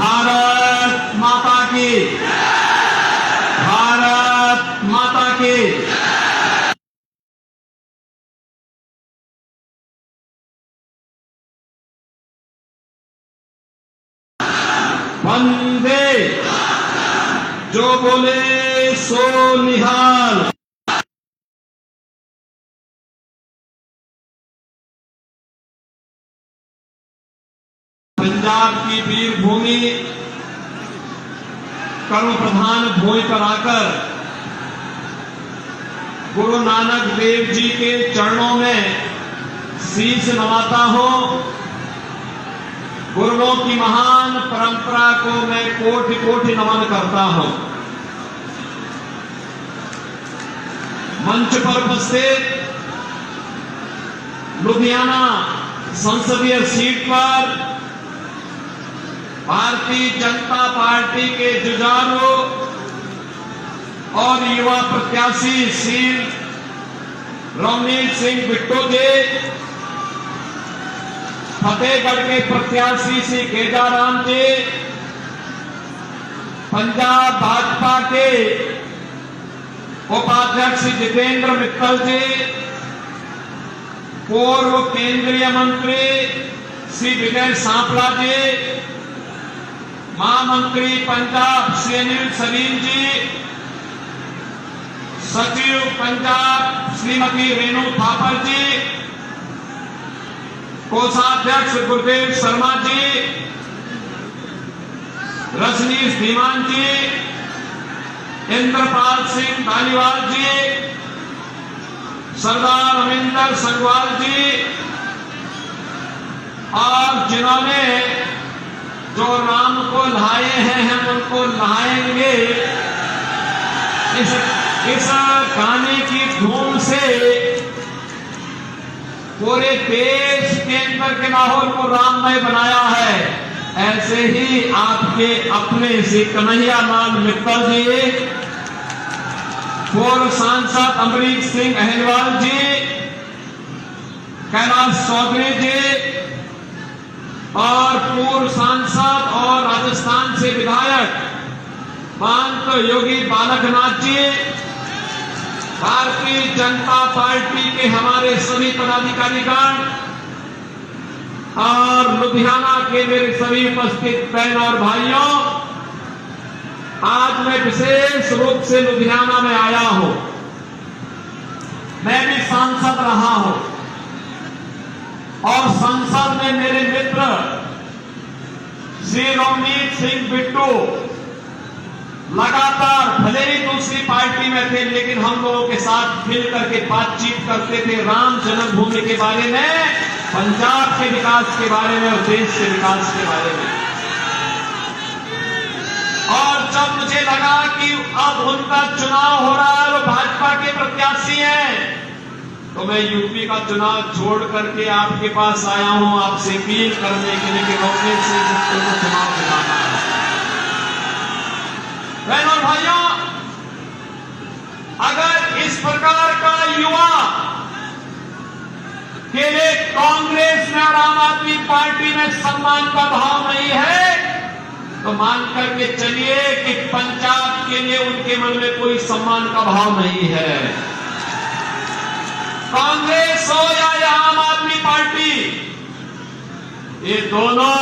भारत माता की, भारत माता की। वंदे, जो बोले सो निहाल। पंजाब की वीर भूमि कर्म प्रधान भूमि पर आकर गुरु नानक देव जी के चरणों में शीश नवाता हूं। गुरुओं की महान परंपरा को मैं कोटि कोटि नमन करता हूं। मंच पर उपस्थित लुधियाना संसदीय सीट पर भारतीय जनता पार्टी के जुझारू और युवा प्रत्याशी श्री रवनीत सिंह बिट्टू जी, फतेहगढ़ के प्रत्याशी श्री केदाराम जी, पंजाब भाजपा के उपाध्यक्ष श्री जितेंद्र मित्तल जी, पूर्व केंद्रीय मंत्री श्री विजय सांपला जी, महामंत्री पंजाब श्री अनिल सलीम जी, सचिव पंजाब श्रीमती रेणु थापर जी, कोषाध्यक्ष गुरुदेव शर्मा जी, रजनीश धीमान जी, इंद्रपाल सिंह धालीवाल जी, सरदार अमिंदर संगवाल जी, और जिन्होंने जो राम को नहाए हैं हम उनको नहाएंगे, इस गाने की धूम से पूरे देश के अंदर के माहौल को राममय बनाया है। ऐसे ही आपके अपने श्री कन्हैया लाल मित्तल जी, पूर्व सांसद अमरीक सिंह अहिरवार जी, कैलाश चौधरी जी, और पूर्व सांसद और राजस्थान से विधायक महंत योगी बालकनाथ जी, भारतीय जनता पार्टी के हमारे सभी पदाधिकारीगण और लुधियाना के मेरे सभी उपस्थित बहन और भाइयों, आज मैं विशेष रूप से लुधियाना में आया हूं। मैं भी सांसद रहा हूं और संसद में मेरे मित्र श्री रवनीत सिंह बिट्टू लगातार भले ही दूसरी पार्टी में थे, लेकिन हम लोगों के साथ मिल करके बातचीत करते थे राम जन्मभूमि के बारे में, पंजाब के विकास के बारे में और देश के विकास के बारे में। और जब मुझे लगा कि अब उनका चुनाव हो रहा है, वो भाजपा के प्रत्याशी हैं, तो मैं यूपी का चुनाव छोड़ करके आपके पास आया हूं आपसे अपील करने के लिए कि रवनीत सिंह बिट्टू को चुनाव दिलाना है। बहनों और भाइयों, अगर इस प्रकार का युवा के लिए कांग्रेस में और आम आदमी पार्टी में सम्मान का भाव नहीं है, तो मान करके चलिए कि पंजाब के लिए उनके मन में कोई सम्मान का भाव नहीं है। कांग्रेस हो या आम आदमी पार्टी, ये दोनों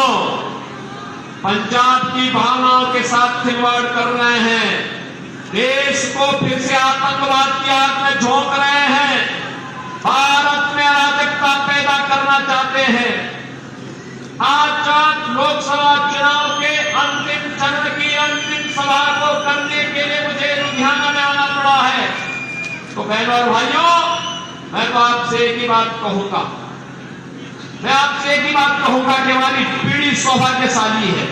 पंजाब की भावनाओं के साथ खिलवाड़ कर रहे हैं, देश को फिर से आतंकवाद की आग में झोंक रहे हैं, भारत में अराजकता पैदा करना चाहते हैं। आज लोकसभा चुनाव के अंतिम चरण की अंतिम सभा को करने के लिए मुझे लुधियाना में आना पड़ा है। तो बहनों और भाइयों, मैं तो आपसे एक ही बात कहूंगा, मैं आपसे एक ही बात कहूंगा कि हमारी पीढ़ी सौभाग्यशाली है,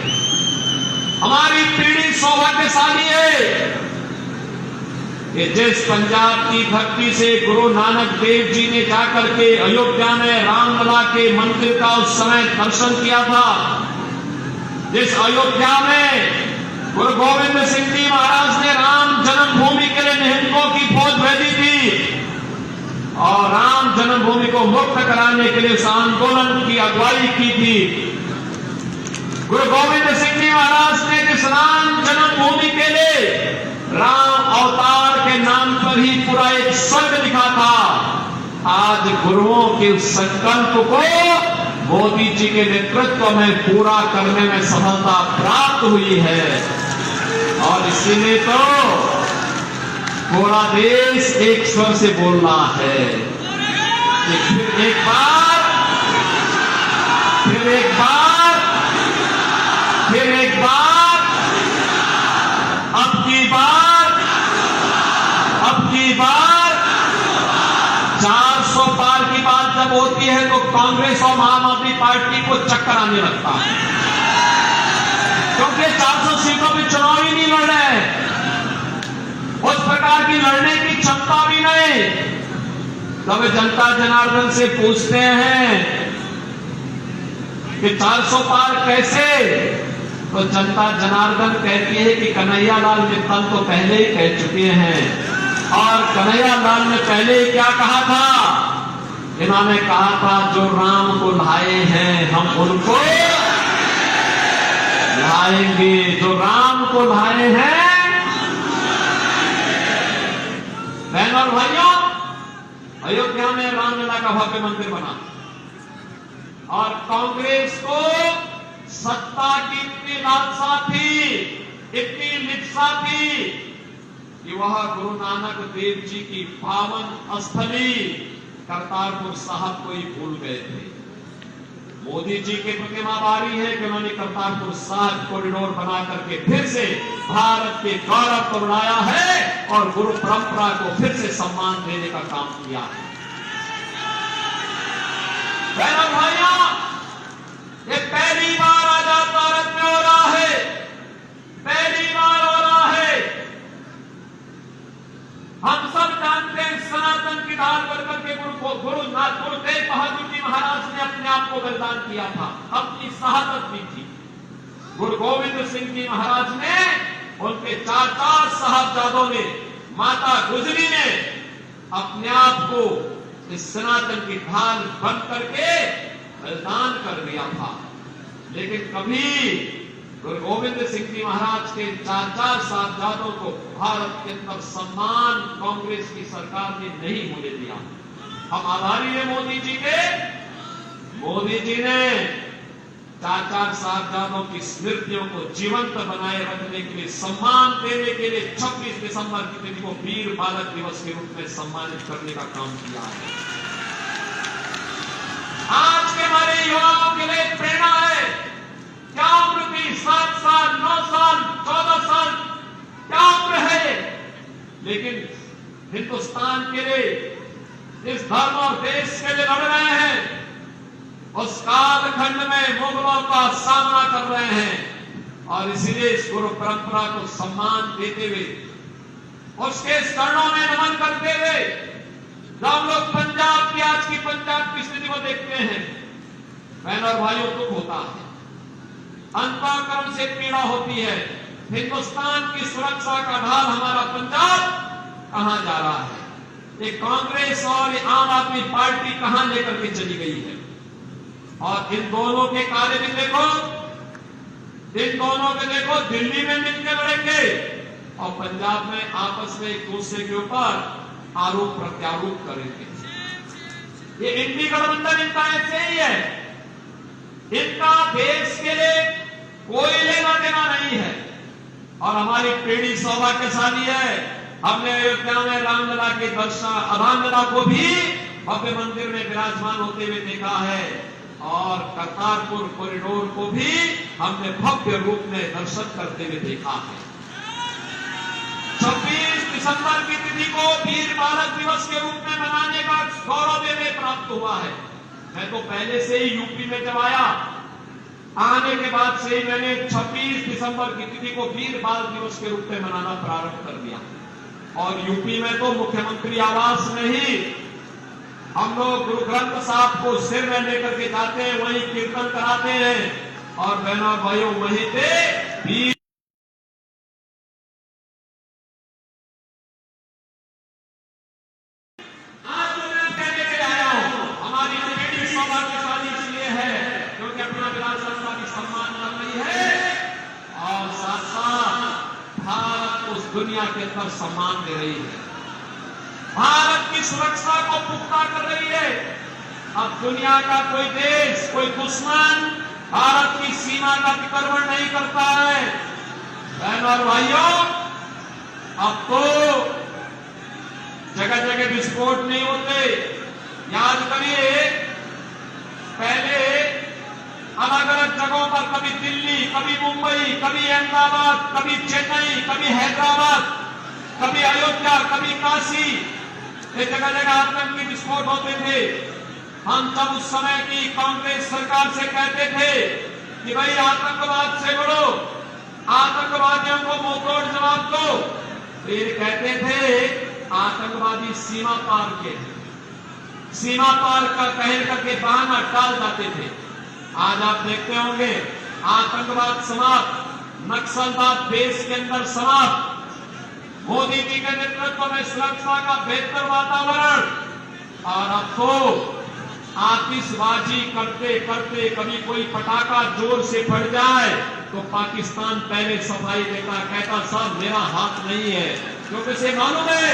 हमारी पीढ़ी सौभाग्यशाली है कि जिस पंजाब की धरती से गुरु नानक देव जी ने जाकर के अयोध्या में रामलला के मंदिर का उस समय दर्शन किया था, जिस अयोध्या में गुरु गोविंद सिंह जी महाराज ने राम जन्मभूमि के लिए निहत्थों की फौज भेजी थी और राम जन्मभूमि को मुक्त कराने के लिए उस आंदोलन की अगुवाई की थी। गुरु गोविंद सिंह जी महाराज भूमि के लिए राम अवतार के नाम पर ही पूरा एक स्वर्ग लिखा था। आज गुरुओं के उस संकल्प को मोदी जी के नेतृत्व में पूरा करने में सफलता प्राप्त हुई है। और इसीलिए तो पूरा देश एक स्वर से बोल रहा है कि फिर एक बार अब की बार 400 पार की बात जब होती है तो कांग्रेस और आम आदमी पार्टी को चक्कर आने लगता है, क्योंकि 400 सीटों में चुनाव ही नहीं लड़ रहे, उस प्रकार की लड़ने की क्षमता भी नहीं। तब जनता जनार्दन से पूछते हैं कि 400 पार कैसे, तो जनता जनार्दन कहती है कि कन्हैया लाल मित्तल तो पहले ही कह चुके हैं। और कन्हैया लाल ने पहले ही क्या कहा था? इन्होंने कहा था जो राम को लाए हैं हम उनको लाएंगे, जो राम को लाए हैं। बहनों और भाइयों, अयोध्या में रामलला का भव्य मंदिर बना और कांग्रेस को सत्ता की इतनी लालसा थी, इतनी लिप्सा थी कि वह गुरु नानक देव जी की पावन स्थली करतारपुर साहब को ही भूल गए थे। मोदी जी के प्रतिमाबारी है कि उन्होंने करतारपुर साहब कॉरिडोर बना करके फिर से भारत के गौरव को बढ़ाया है और गुरु परंपरा को फिर से सम्मान देने का काम किया है। बहनों भाइयों, ये पहली बार आजाद भारत में हो रहा है, पहली बार हो रहा है। हम सब जानते हैं सनातन की ढाल बनकर के गुरु तेग बहादुर जी महाराज ने अपने आप को बलिदान किया था, अपनी शहादत दी थी। गुरु गोविंद सिंह जी महाराज ने, उनके 4 साहबजादों ने, माता गुजरी ने अपने आप को इस सनातन की ढाल बन करके बलिदान कर दिया था। लेकिन कभी गुरु गोविंद सिंह जी महाराज के 4 साहबजादों को भारत के अंदर सम्मान कांग्रेस की सरकार ने नहीं होने दिया। हम आभारी हैं मोदी जी के। मोदी जी ने 4 साहबजादों की स्मृतियों को जीवंत बनाए रखने के लिए, सम्मान देने के लिए 26 दिसंबर की तिथि को वीर बालक दिवस के रूप में सम्मानित करने का काम किया है। आज के हमारे युवाओं के लिए प्रेरणा है। क्या उम्र थी? 7 साल, 9 साल, 14 साल, क्या उम्र है? लेकिन हिंदुस्तान के लिए, इस धर्म और देश के लिए लड़ रहे हैं। उस कालखंड में मुगलों का सामना कर रहे हैं और इसीलिए इस गुरु परंपरा को सम्मान देते हुए, उसके चरणों में नमन करते हुए, जब हम लोग पंजाब की, आज की पंजाब की स्थिति को देखते हैं, बहनों और भाइयों, दुख होता है, अंतःकरण से पीड़ा होती है। हिंदुस्तान की सुरक्षा का ढाल हमारा पंजाब कहां जा रहा है? ये कांग्रेस और ये आम आदमी पार्टी कहां लेकर के चली गई है? और इन दोनों के कार्य भी देखो, इन दोनों के देखो, दिल्ली में मिलकर लड़ेंगे और पंजाब में आपस में एक दूसरे के ऊपर आरोप प्रत्यारोप करेंगे। ये इंडी गठबंधन इनका ऐसे ही है। इनका देश के लिए कोई लेना देना नहीं है और हमारी पीढ़ी सौभाग्यशाली है। हमने अयोध्या में रामलला के दर्शन, रामलला को भी भव्य मंदिर में विराजमान होते हुए देखा है और करतारपुर कॉरिडोर को भी हमने भव्य रूप में दर्शन करते हुए देखा है। 26 दिसंबर की तिथि को वीर बालक दिवस के रूप में मनाने का गौरव हमें प्राप्त हुआ है। मैं तो पहले से ही यूपी में जब आया, आने के बाद से ही मैंने 26 दिसंबर की तिथि को वीर बाल दिवस के रूप में मनाना प्रारंभ कर दिया। और यूपी में तो मुख्यमंत्री आवास में ही हम लोग गुरु ग्रंथ साहब को सिर में लेकर के जाते हैं, वहीं कीर्तन कराते हैं और बहनों भाइयों वहीं पे वीर दुनिया के अंदर सम्मान दे रही है, भारत की सुरक्षा को पुख्ता कर रही है। अब दुनिया का कोई देश, कोई दुश्मन भारत की सीमा का अतिक्रमण नहीं करता है। बहनों और भाइयों, अब तो जगह जगह विस्फोट नहीं होते। याद करिए, पहले अलग अलग जगहों पर कभी दिल्ली, कभी मुंबई, कभी अहमदाबाद, कभी चेन्नई, कभी हैदराबाद, कभी अयोध्या, कभी काशी, ये जगह जगह आतंकी विस्फोट होते थे। हम तब उस समय की कांग्रेस सरकार से कहते थे कि भाई आतंकवाद से लड़ो, आतंकवादियों को मुंहतोड़ जवाब दो। फिर कहते थे आतंकवादी सीमा पार का कहल करके बहाना टाल जाते थे। आज आप देखते होंगे आतंकवाद समाप्त, नक्सलवाद देश के अंदर समाप्त, मोदी जी के नेतृत्व में सुरक्षा का बेहतर वातावरण। और अब तो आतिशबाजी करते करते कभी कोई पटाखा जोर से फट जाए तो पाकिस्तान पहले सफाई देता, कहता साहब मेरा हाथ नहीं है, क्योंकि इसे मालूम है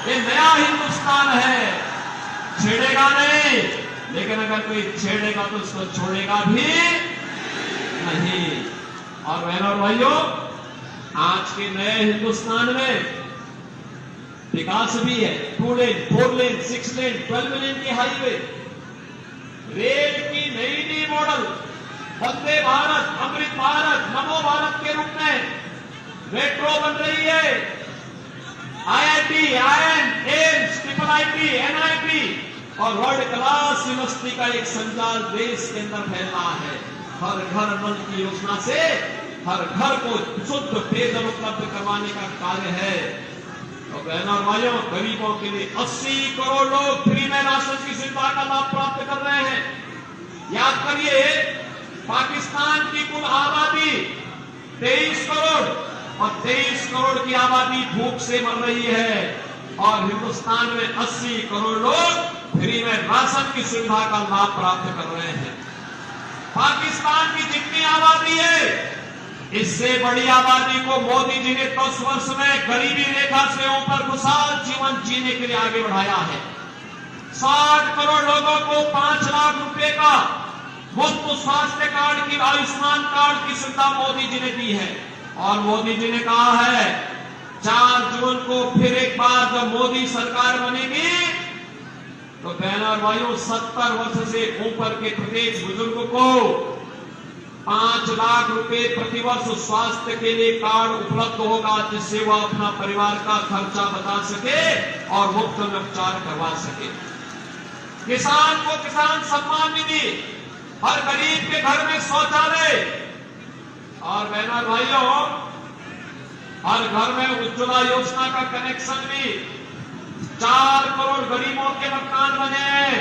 ये नया हिंदुस्तान है, छेड़ेगा नहीं। लेकिन अगर कोई छेड़ेगा तो उसको छोड़ेगा भी नहीं। और बहनों और भाइयों, आज के नए हिंदुस्तान में विकास भी है, 2 लेन, 4 लेन, 6 लेन, 12 लेन की हाईवे, रेल की नई मॉडल, वंदे भारत, अमृत भारत, नमो भारत के रूप में मेट्रो बन रही है। IIT, IIM, AIIMS, IIT, NIT और वर्ल्ड क्लास यूनिवर्सिटी का एक संजाल देश के अंदर फैल रहा है। हर घर नल की योजना से हर घर को शुद्ध पेयजल उपलब्ध करवाने का कार्य है। तो बहनों और भाइयों, गरीबों के लिए 80 करोड़ लोग फ्री में राशन की सुविधा का लाभ प्राप्त कर रहे हैं। याद करिए, पाकिस्तान की कुल आबादी 23 करोड़ और 23 करोड़ की आबादी भूख से मर रही है, और हिंदुस्तान में 80 करोड़ लोग फ्री में राशन की सुविधा का लाभ प्राप्त कर रहे हैं। पाकिस्तान की जितनी आबादी है, इससे बड़ी आबादी को मोदी जी ने 10 वर्ष में गरीबी रेखा से ऊपर खुशहाल जीवन जीने के लिए आगे बढ़ाया है। 60 करोड़ लोगों को 5 लाख रुपए का मुफ्त स्वास्थ्य कार्ड की, आयुष्मान कार्ड की सुविधा मोदी जी ने दी है। और मोदी जी ने कहा है 4 जून को फिर एक बार जब मोदी सरकार बनेगी तो बहनों और भाइयों, 70 वर्ष से ऊपर के प्रत्येक बुजुर्ग को 5 लाख रुपए प्रतिवर्ष स्वास्थ्य के लिए कार्ड उपलब्ध होगा, जिससे वह अपना परिवार का खर्चा बचा सके और मुफ्त में उपचार करवा सके। किसान को किसान सम्मान निधि, हर गरीब के घर में शौचालय, और बहनों और भाइयों, हर घर में उज्ज्वला योजना का कनेक्शन भी। 4 करोड़ गरीबों के मकान बने हैं।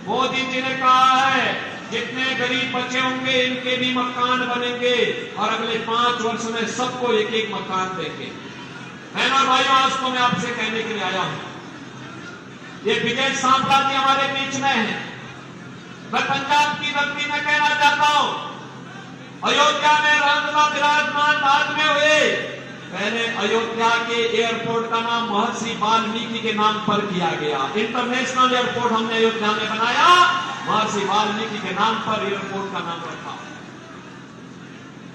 मोदी जी ने कहा है जितने गरीब बचे होंगे इनके भी मकान बनेंगे, और अगले 5 वर्ष में सबको एक एक मकान देंगे। बहनों और भाइयों, आज तो मैं आपसे कहने के लिए आया हूं, ये विजय सांपला जी हमारे बीच में है। मैं पंजाब की धरती में कहना चाहता हूं, अयोध्या में रामलला विराजमान बाद में हुए। पहले अयोध्या के एयरपोर्ट का नाम महर्षि वाल्मीकि के नाम पर किया गया। इंटरनेशनल एयरपोर्ट हमने अयोध्या में बनाया, महर्षि वाल्मीकि के नाम पर एयरपोर्ट का नाम रखा।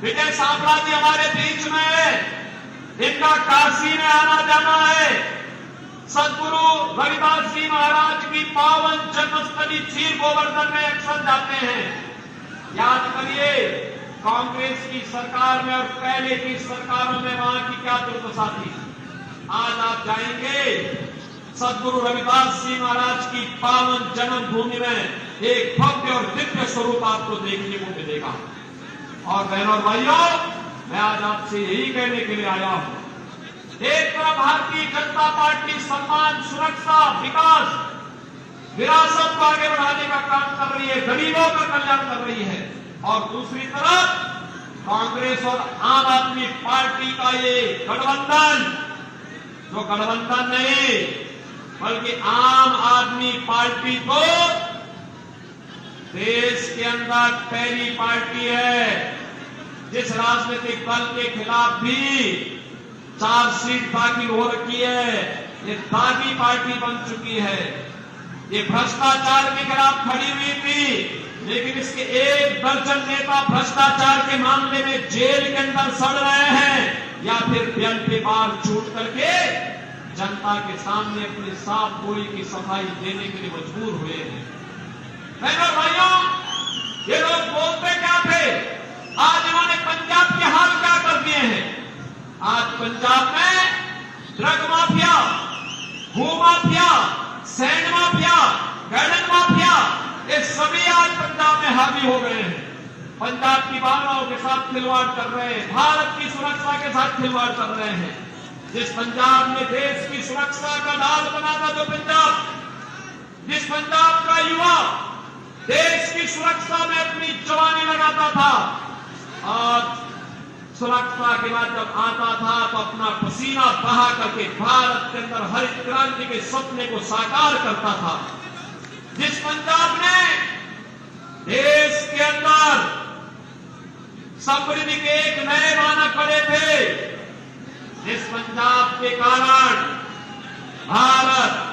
विजय सांपला जी हमारे बीच में है, इनका काशी में आना जाना है। सदगुरु रविदास जी महाराज की पावन जन्मस्थली चीर गोवर्धन में अक्सर जाते हैं। याद करिए, कांग्रेस की सरकार में और पहले की सरकारों में वहां की क्या दुर्दशा थी। आज आप जाएंगे सदगुरु रविदास जी महाराज की पावन जन्मभूमि में एक भव्य और दिव्य स्वरूप आपको देखने को मिलेगा। और बहनों और भाइयों, मैं आज आपसे यही कहने के लिए आया हूं, एक तरफ भारतीय जनता पार्टी सम्मान, सुरक्षा, विकास, विरासत को आगे बढ़ाने का काम कर रही है, गरीबों का कल्याण कर रही है, और दूसरी तरफ कांग्रेस और आम आदमी पार्टी का ये गठबंधन, जो गठबंधन नहीं बल्कि आम आदमी पार्टी तो देश के अंदर पहली पार्टी है जिस राजनीतिक दल के खिलाफ भी चार्जशीट दाखिल हो रखी है। ये दागी पार्टी बन चुकी है। ये भ्रष्टाचार के खिलाफ खड़ी हुई थी, लेकिन इसके 1 दर्जन नेता भ्रष्टाचार के मामले में जेल के अंदर सड़ रहे हैं या फिर बेल पे बार छूट करके जनता के सामने अपनी साफ गोली की सफाई देने के लिए मजबूर हुए हैं। बहनों भाइयों, ये लोग बोलते क्या थे, आज इन्होंने पंजाब के हाल क्या कर दिए हैं। आज पंजाब में ड्रग माफिया, भू mafia, sand mafia, garden mafia, ये सभी आज पंजाब में हावी हो गए हैं। पंजाब की भावनाओं के साथ खिलवाड़ कर रहे हैं, भारत की सुरक्षा के साथ खिलवाड़ कर रहे हैं। जिस पंजाब में देश की सुरक्षा का ढाल बना था, जो पंजाब, जिस पंजाब का युवा देश की सुरक्षा में अपनी जवानी लगाता था, आज सुरक्षा के बाद जब आता था तो अपना पसीना बहा करके भारत के अंदर हरित क्रांति के सपने को साकार करता था। जिस पंजाब ने देश के अंदर समृद्धि के एक नए मानक खड़े थे, जिस पंजाब के कारण भारत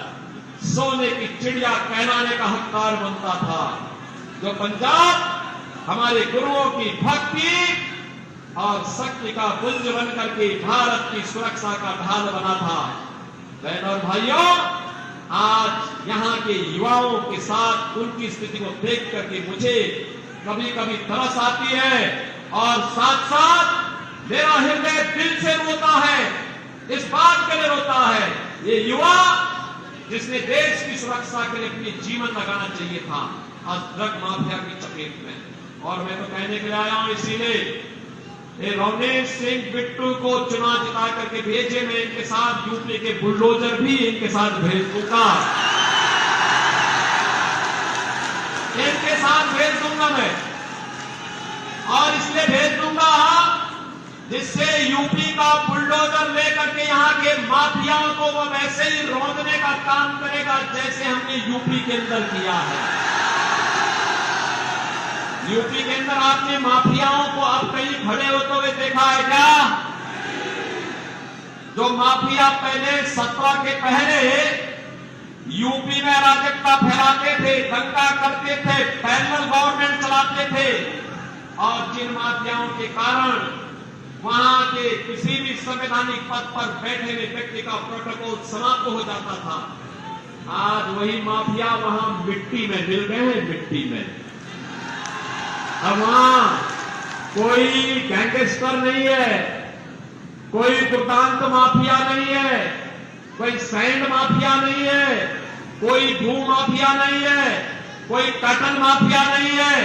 सोने की चिड़िया कहलाने का हकदार बनता था, जो पंजाब हमारे गुरुओं की भक्ति और शक्ति का पुंज बनकर के भारत की सुरक्षा का ढाल बना था। बहनों और भाइयों, आज यहां के युवाओं के साथ उनकी स्थिति को देख करके मुझे कभी कभी तरस आती है और साथ साथ मेरा हृदय दिल से रोता है। इस बात के लिए रोता है, ये युवा जिसने देश की सुरक्षा के लिए अपनी जीवन लगाना चाहिए था, आज ड्रग माफिया की चपेट में। और मैं तो कहने के लिए आया हूं, इसीलिए रवनीश सिंह बिट्टू को चुनाव जिता करके भेजे, मैं इनके साथ यूपी के बुलडोजर भी इनके साथ भेज दूंगा, इनके साथ भेज दूंगा मैं। और इसलिए भेज दूंगा जिससे यूपी का बुलडोजर लेकर के यहाँ के माफियाओं को वो वैसे ही रौंदने का काम करेगा जैसे हमने यूपी के अंदर किया है। यूपी के अंदर आपने माफियाओं को अब कहीं खड़े होते हुए देखा है क्या? जो माफिया पहले 17 के पहले यूपी में अराजकता फैलाते थे, दंगा करते थे, पैरेलल गवर्नमेंट चलाते थे, और जिन माफियाओं के कारण वहां के किसी भी संवैधानिक पद पर बैठे हुए व्यक्ति का प्रोटोकॉल समाप्त हो जाता था, आज वही माफिया वहां मिट्टी में मिल गए हैं, मिट्टी में। अब वहां कोई गैंगस्टर नहीं है, कोई दुर्दांत माफिया नहीं है, कोई सैंड माफिया नहीं है, कोई भू माफिया नहीं है, कोई कटन माफिया नहीं है,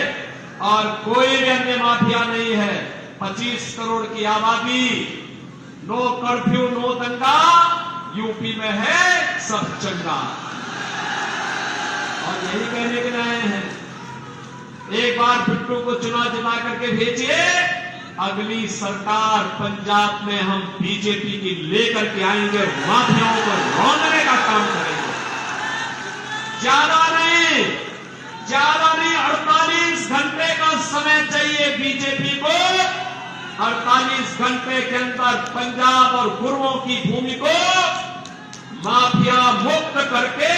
और कोई भी अन्य माफिया नहीं है। 25 करोड़ की आबादी, नो कर्फ्यू नो दंगा, यूपी में है सब चंगा। और यही कहने के लिए आए हैं, एक बार बिट्टू को चुनाव जिता करके भेजिए, अगली सरकार पंजाब में हम बीजेपी की लेकर के आएंगे, माफियाओं को रौंदने का काम करेंगे। ज्यादा नहीं 48 घंटे का समय चाहिए बीजेपी को। 48 घंटे के अंदर पंजाब और गुरुओं की भूमि को माफिया मुक्त करके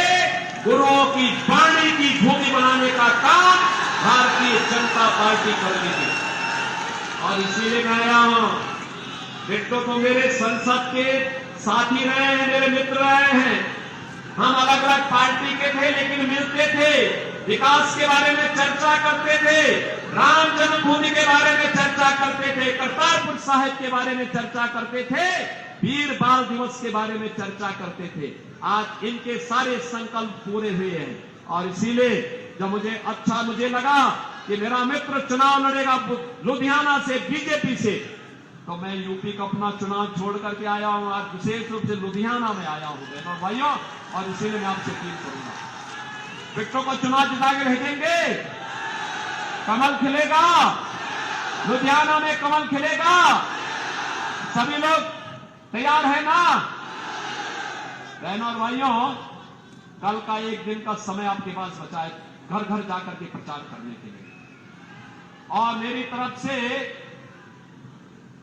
गुरुओं की वाणी की भूमि बनाने का काम भारतीय जनता पार्टी कर रही है। और इसीलिए मैं आया हूं, बिट्टू को मेरे संसद के साथी रहे हैं, मेरे मित्र रहे हैं। हम अलग अलग पार्टी के थे लेकिन मिलते थे, विकास के बारे में चर्चा करते थे, राम जन्मभूमि के बारे में चर्चा करते थे, करतारपुर साहिब के बारे में चर्चा करते थे, वीर बाल दिवस के बारे में चर्चा करते थे। आज इनके सारे संकल्प पूरे हुए हैं। और इसीलिए जब मुझे लगा कि मेरा मित्र चुनाव लड़ेगा लुधियाना से बीजेपी से, तो मैं यूपी का अपना चुनाव छोड़ करके आया हूं। आज विशेष रूप से लुधियाना में आया हूं बहनों भाइयों, और इसीलिए मैं आपसे अपील करूंगा, बिट्टू को चुनाव जिता के भेजेंगे, कमल खिलेगा, लुधियाना में कमल खिलेगा। सभी लोग तैयार है ना? बहनों और भाइयों, कल का एक दिन का समय आपके पास बचा है घर घर जाकर के प्रचार करने के लिए। और मेरी तरफ से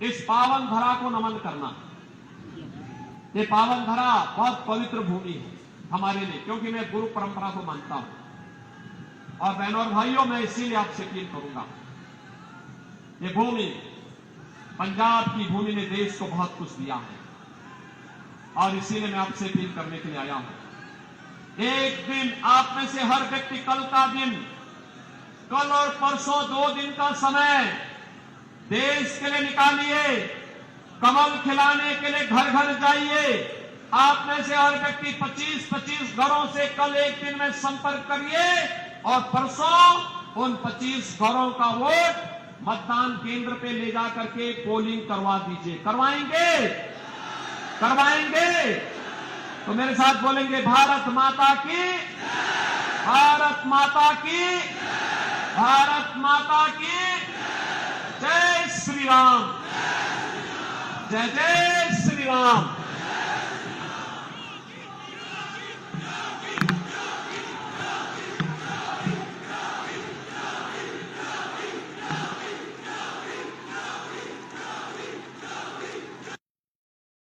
इस पावन धरा को नमन करना, ये पावन धरा बहुत पवित्र भूमि है हमारे लिए, क्योंकि मैं गुरु परंपरा को मानता हूं। और बहनों और भाइयों, मैं इसीलिए आपसे अपील करूंगा, ये भूमि, पंजाब की भूमि ने देश को बहुत कुछ दिया है, और इसीलिए मैं आपसे अपील करने के लिए आया हूं। एक दिन आप में से हर व्यक्ति कल का दिन, कल और परसों 2 दिन का समय देश के लिए निकालिए। कमल खिलाने के लिए घर घर जाइए। आप में से हर व्यक्ति 25-25 घरों से कल एक दिन में संपर्क करिए, और परसों उन 25 घरों का वोट मतदान केंद्र पे ले जाकर के पोलिंग करवा दीजिए। करवाएंगे? करवाएंगे? तो मेरे साथ बोलेंगे, भारत माता की, भारत माता की, भारत माता की जय श्री राम, जय जय श्री राम।